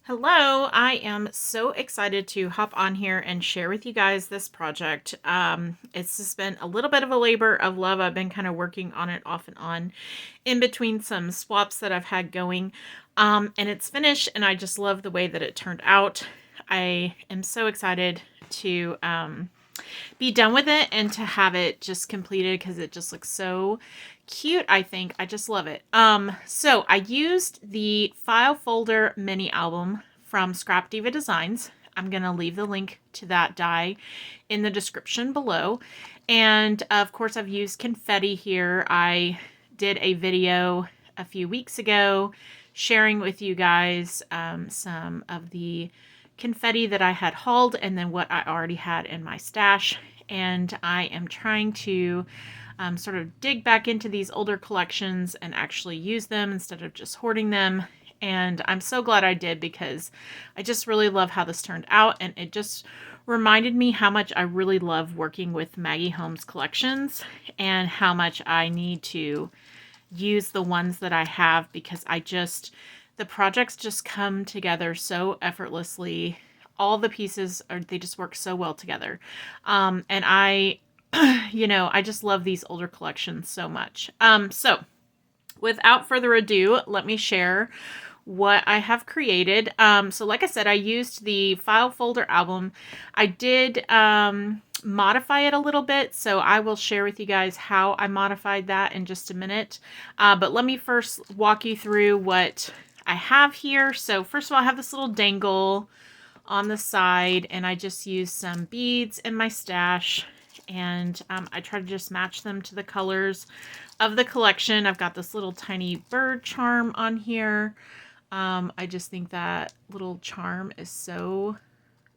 Hello, I am so excited to hop on here and share with you guys this project. It's just been a little bit of a labor of love. I've been kind of working on it off and on in between some swaps that I've had going. And it's finished, and I just love the way that it turned out. I am so excited to be done with it and to have it just completed because it just looks so cute. I think I just love it. So I used the file folder mini album from Scrap Diva Designs. I'm going to leave the link to that die in the description below. And of course I've used Confetti here. I did a video a few weeks ago sharing with you guys some of the confetti that I had hauled and then what I already had in my stash. And I am trying to sort of dig back into these older collections and actually use them instead of just hoarding them. And I'm so glad I did because I just really love how this turned out. And it just reminded me how much I really love working with Maggie Holmes collections and how much I need to use the ones that I have because the projects just come together so effortlessly. All the pieces they just work so well together. And I just love these older collections so much. So without further ado, let me share what I have created. So like I said, I used the file folder album. I did modify it a little bit, so I will share with you guys how I modified that in just a minute. But let me first walk you through what I have here. So first of all, I have this little dangle on the side, and I just used some beads in my stash, and I try to just match them to the colors of the collection. I've got this little tiny bird charm on here. I just think that little charm is so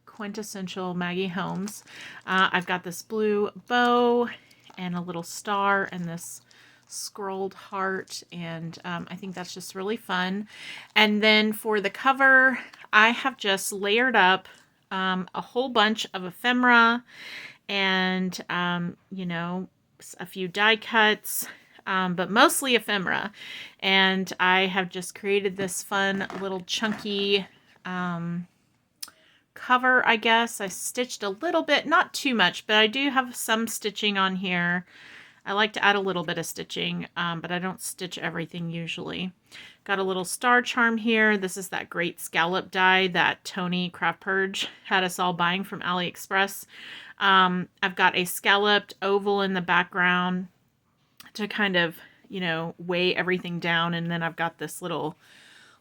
quintessential Maggie Holmes. I've got this blue bow and a little star and this scrolled heart, and I think that's just really fun. And then for the cover, I have just layered up a whole bunch of ephemera and a few die cuts, but mostly ephemera. And I have just created this fun little chunky cover, I guess. I stitched a little bit, not too much, but I do have some stitching on here. I like to add a little bit of stitching, but I don't stitch everything usually. Got a little star charm here. This is that great scallop die that Tony Craft Purge had us all buying from AliExpress. I've got a scalloped oval in the background to kind of, weigh everything down. And then I've got this little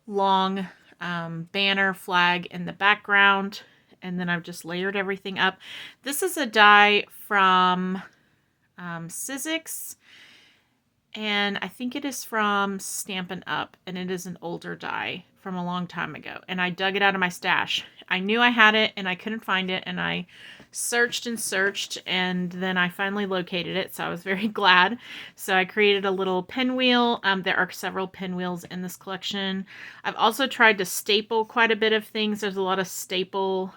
long banner flag in the background. And then I've just layered everything up. This is a die from Sizzix, and I think it is from Stampin' Up, and it is an older die from a long time ago, and I dug it out of my stash. I knew I had it and I couldn't find it, and I searched and searched, and then I finally located it, so I was very glad. So I created a little pinwheel. There are several pinwheels in this collection. I've also tried to staple quite a bit of things. There's a lot of staple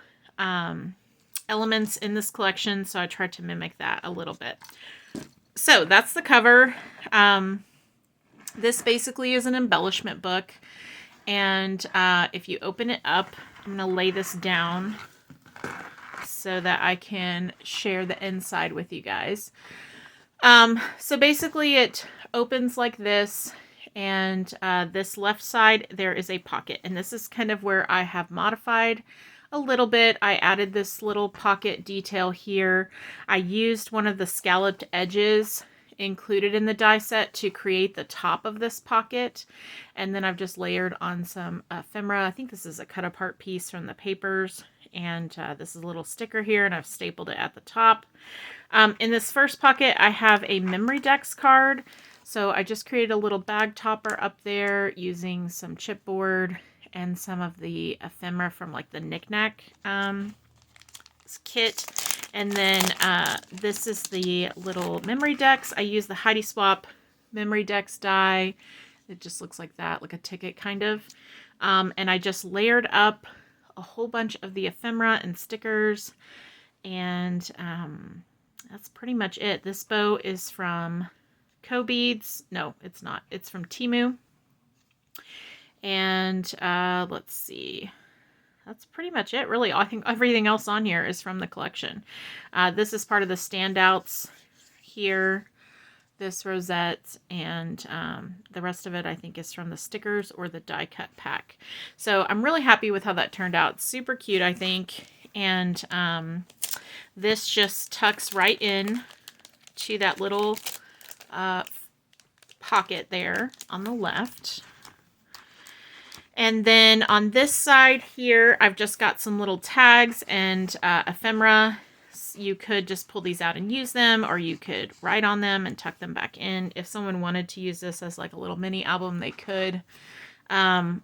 elements in this collection, so I tried to mimic that a little bit. So that's the cover. This basically is an embellishment book, and if you open it up, I'm going to lay this down so that I can share the inside with you guys. So basically it opens like this, and this left side there is a pocket, and this is kind of where I have modified a little bit. I added this little pocket detail here. I used one of the scalloped edges included in the die set to create the top of this pocket, and then I've just layered on some ephemera. I think this is a cut apart piece from the papers, and this is a little sticker here, and I've stapled it at the top. In this first pocket I have a memory decks card, so I just created a little bag topper up there using some chipboard and some of the ephemera from like the knickknack kit. And then this is the little memory decks. I use the Heidi Swap memory decks die. It just looks like that, like a ticket kind of. And I just layered up a whole bunch of the ephemera and stickers. And that's pretty much it. This bow is from Co-Beads. No, it's not. It's from Temu. And let's see. that's pretty much it, really. I think everything else on here is from the collection. This is part of the standouts here, this rosette, and the rest of it I think is from the stickers or the die cut pack. So I'm really happy with how that turned out. Super cute, I think. And this just tucks right in to that little pocket there on the left. And then on this side here, I've just got some little tags and ephemera. You could just pull these out and use them, or you could write on them and tuck them back in. If someone wanted to use this as like a little mini album, they could. And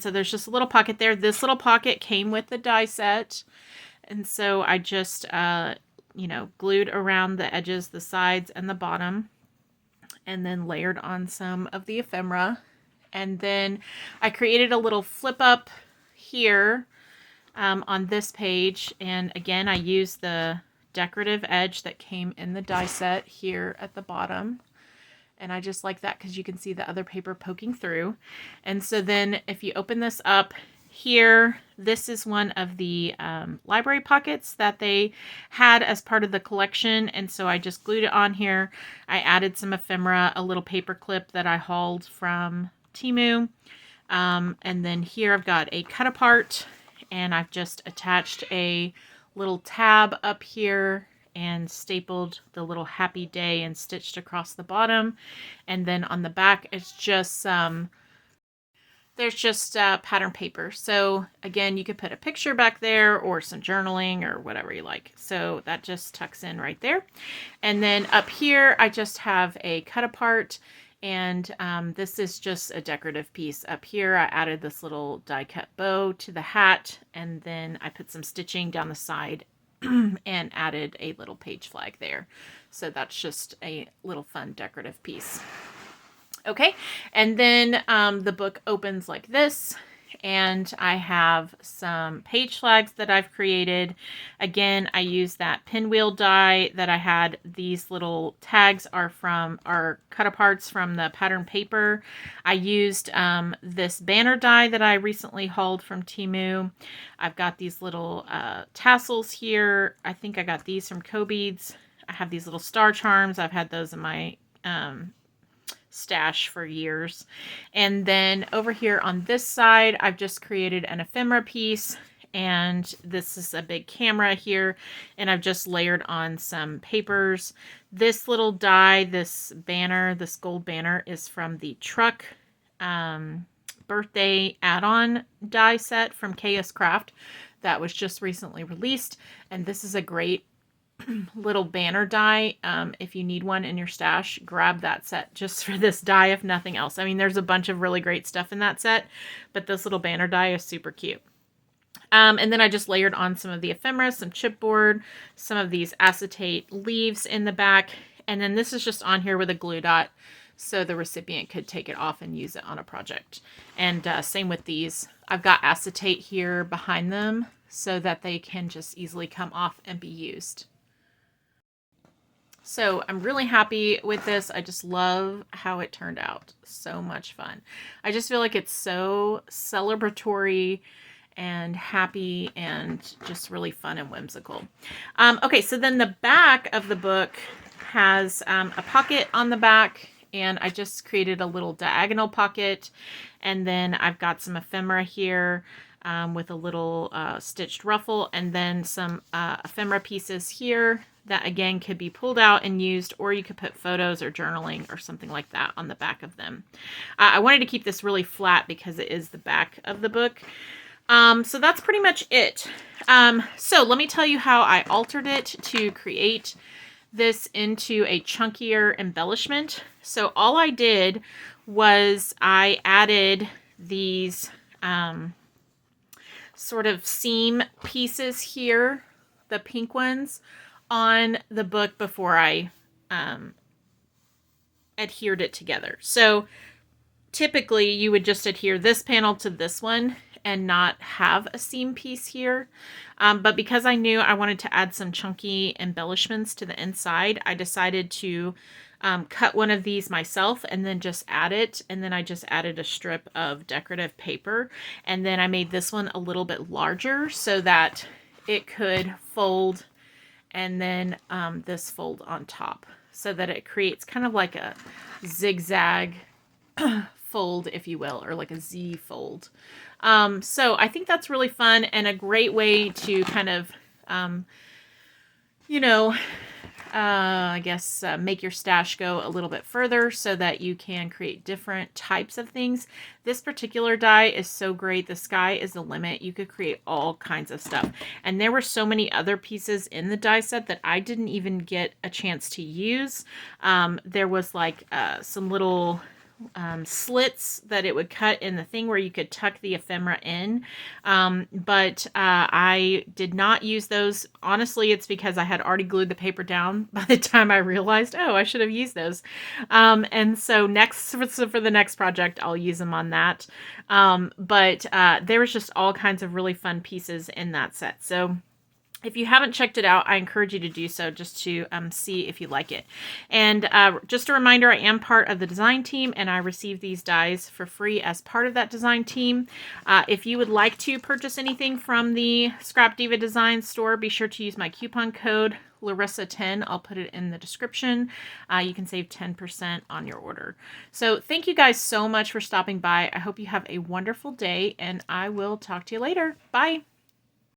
so there's just a little pocket there. This little pocket came with the die set. And so I just, glued around the edges, the sides, and the bottom, and then layered on some of the ephemera. And then I created a little flip up here on this page. And again, I used the decorative edge that came in the die set here at the bottom. And I just like that because you can see the other paper poking through. And so then if you open this up here, this is one of the library pockets that they had as part of the collection. And so I just glued it on here. I added some ephemera, a little paper clip that I hauled from Temu. And then here I've got a cut apart, and I've just attached a little tab up here and stapled the little happy day and stitched across the bottom. And then on the back, it's just there's just pattern paper. So again, you could put a picture back there or some journaling or whatever you like. So that just tucks in right there. And then up here, I just have a cut apart. And this is just a decorative piece. Up here, I added this little die cut bow to the hat, and then I put some stitching down the side and added a little page flag there. So that's just a little fun decorative piece. Okay, and then the book opens like this, and I have some page flags that I've created. Again, I use that pinwheel die that I had. These little tags are cut aparts from the pattern paper. I used this banner die that I recently hauled from Temu. I've got these little tassels here. I think I got these from Co-Beads. I have these little star charms. I've had those in my stash for years. And then over here on this side, I've just created an ephemera piece, and this is a big camera here, and I've just layered on some papers. This little die, this banner, this gold banner, is from the truck birthday add-on die set from KS Craft that was just recently released. And this is a great little banner die. If you need one in your stash, grab that set just for this die, if nothing else. I mean, there's a bunch of really great stuff in that set, but this little banner die is super cute. And then I just layered on some of the ephemera, some chipboard, some of these acetate leaves in the back. And then this is just on here with a glue dot, so the recipient could take it off and use it on a project. And same with these. I've got acetate here behind them so that they can just easily come off and be used. So I'm really happy with this. I just love how it turned out. So much fun. I just feel like it's so celebratory and happy and just really fun and whimsical. Okay, so then the back of the book has a pocket on the back, and I just created a little diagonal pocket. And then I've got some ephemera here with a little stitched ruffle, and then some ephemera pieces here that again could be pulled out and used, or you could put photos or journaling or something like that on the back of them. I wanted to keep this really flat because it is the back of the book. So that's pretty much it. So let me tell you how I altered it to create this into a chunkier embellishment. So all I did was I added these sort of seam pieces here, the pink ones, on the book before I adhered it together. So typically you would just adhere this panel to this one, and not have a seam piece here. But because I knew I wanted to add some chunky embellishments to the inside, I decided to cut one of these myself and then just add it. And then I just added a strip of decorative paper. And then I made this one a little bit larger so that it could fold, and then this fold on top, so that it creates kind of like a zigzag fold, if you will, or like a Z fold. So I think that's really fun and a great way to kind of, you know, I guess make your stash go a little bit further so that you can create different types of things. This particular die is so great. The sky is the limit. You could create all kinds of stuff. And there were so many other pieces in the die set that I didn't even get a chance to use. There was like some little slits that it would cut in the thing where you could tuck the ephemera in. But I did not use those. Honestly, it's because I had already glued the paper down by the time I realized, oh, I should have used those. And so for the next project, I'll use them on that. But there was just all kinds of really fun pieces in that set. So if you haven't checked it out, I encourage you to do so, just to see if you like it. And just a reminder, I am part of the design team, and I receive these dies for free as part of that design team. If you would like to purchase anything from the Scrap Diva Design store, be sure to use my coupon code larisa10. I'll put it in the description. You can save 10% on your order. So thank you guys so much for stopping by. I hope you have a wonderful day, and I will talk to you later. Bye.